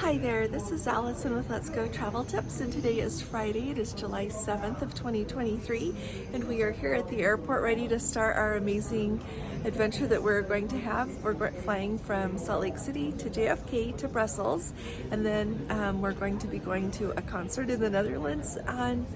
Hi there, this is Allison with Let's Go Travel Tips, and today is Friday. It is July 7th of 2023, and we are here at the airport ready to start our amazing adventure that we're going to have. We're flying from Salt Lake City to JFK to Brussels, and then we're going to be going to a concert in the Netherlands on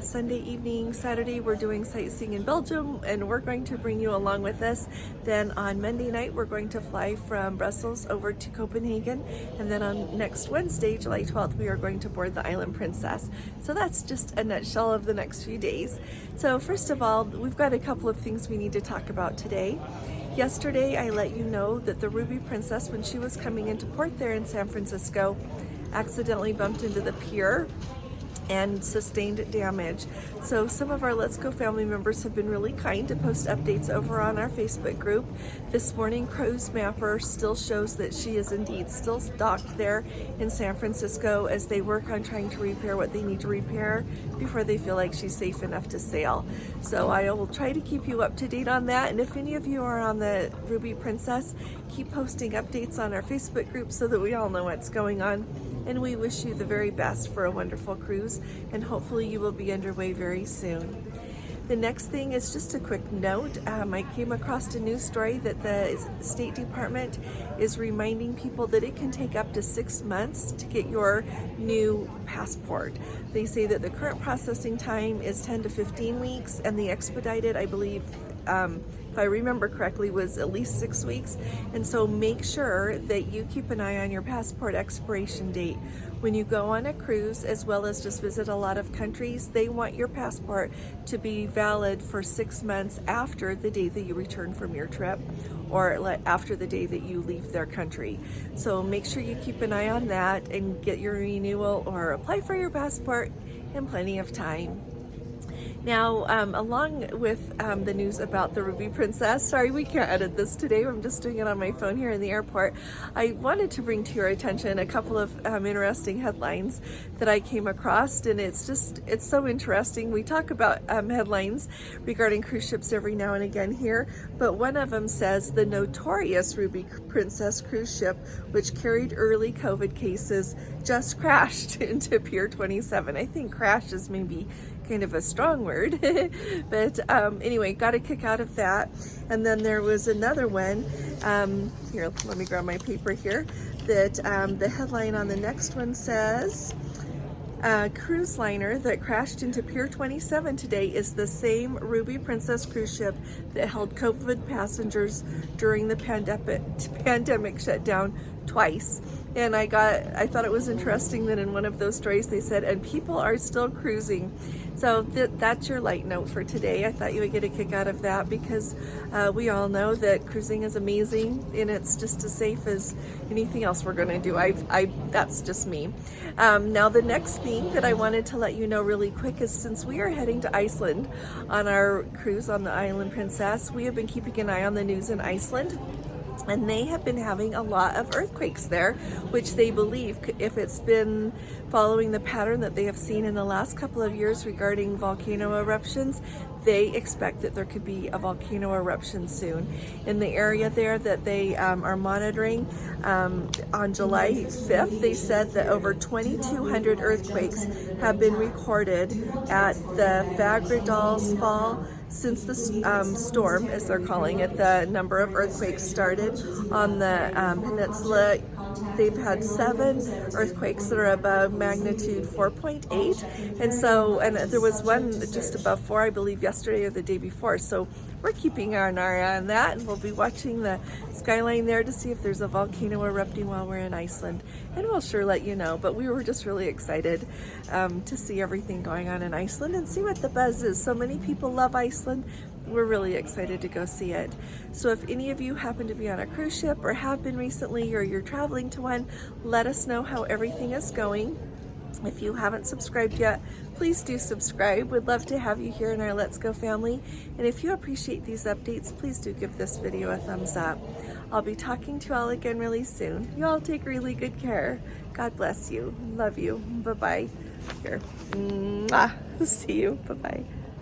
Sunday evening. Saturday we're doing sightseeing in Belgium, and we're going to bring you along with us. Then on Monday night we're going to fly from Brussels over to Copenhagen, and then on next Wednesday, July 12th, we are going to board the Island Princess. So that's just a nutshell of the next few days. So first of all, we've got a couple of things we need to talk about today. Yesterday I let you know that the Ruby Princess, when she was coming into port there in San Francisco, accidentally bumped into the pier and sustained damage. So some of our Let's Go family members have been really kind to post updates over on our Facebook group. This morning, Cruise Mapper still shows that she is indeed still docked there in San Francisco as they work on trying to repair what they need to repair before they feel like she's safe enough to sail. So I will try to keep you up to date on that, and if any of you are on the Ruby Princess, keep posting updates on our Facebook group so that we all know what's going on. And we wish you the very best for a wonderful cruise, and hopefully you will be underway very soon. The next thing is just a quick note. I came across a news story that the State Department is reminding people that it can take up to 6 months to get your new passport. They say that the current processing time is 10 to 15 weeks, and the expedited, I believe, if I remember correctly, was at least 6 weeks. And so make sure that you keep an eye on your passport expiration date. When you go on a cruise, as well as just visit a lot of countries, they want your passport to be valid for 6 months after the day that you return from your trip, or after the day that you leave their country. So make sure you keep an eye on that and get your renewal or apply for your passport in plenty of time. Now, along with the news about the Ruby Princess, sorry we can't edit this today, I'm just doing it on my phone here in the airport. I wanted to bring to your attention a couple of interesting headlines that I came across, and it's so interesting. We talk about headlines regarding cruise ships every now and again here, but one of them says the notorious Ruby Princess cruise ship, which carried early COVID cases, just crashed into Pier 27. I think crash is maybe kind of a strong word, but anyway, got a kick out of that. And then there was another one, here, let me grab my paper here, that the headline on the next one says, cruise liner that crashed into Pier 27 today is the same Ruby Princess cruise ship that held COVID passengers during the pandemic shutdown twice. And I thought it was interesting that in one of those stories they said, and people are still cruising. So that's your light note for today. I thought you would get a kick out of that because we all know that cruising is amazing, and it's just as safe as anything else we're going to do. That's just me. Now the next thing that I wanted to let you know really quick is, since we are heading to Iceland on our cruise on the Island Princess, we have been keeping an eye on the news in Iceland. And they have been having a lot of earthquakes there, which they believe, if it's been following the pattern that they have seen in the last couple of years regarding volcano eruptions, they expect that there could be a volcano eruption soon. In the area there that they are monitoring, on July 5th, they said that over 2,200 earthquakes have been recorded at the Fagradalsfall since the storm, as they're calling it, the number of earthquakes started on the peninsula. They've had 7 earthquakes that are above magnitude 4.8, and there was one just above 4, I believe, yesterday or the day before. So we're keeping an eye on that, and we'll be watching the skyline there to see if there's a volcano erupting while we're in Iceland, and we'll sure let you know. But we were just really excited to see everything going on in Iceland and see what the buzz is. So many people love Iceland. We're really excited to go see it. So if any of you happen to be on a cruise ship or have been recently, or you're traveling to one, let us know how everything is going. If you haven't subscribed yet, please do subscribe. We'd love to have you here in our Let's Go family. And if you appreciate these updates, please do give this video a thumbs up. I'll be talking to you all again really soon. You all take really good care. God bless you. Love you. Bye-bye. Here. Mwah. See you. Bye-bye.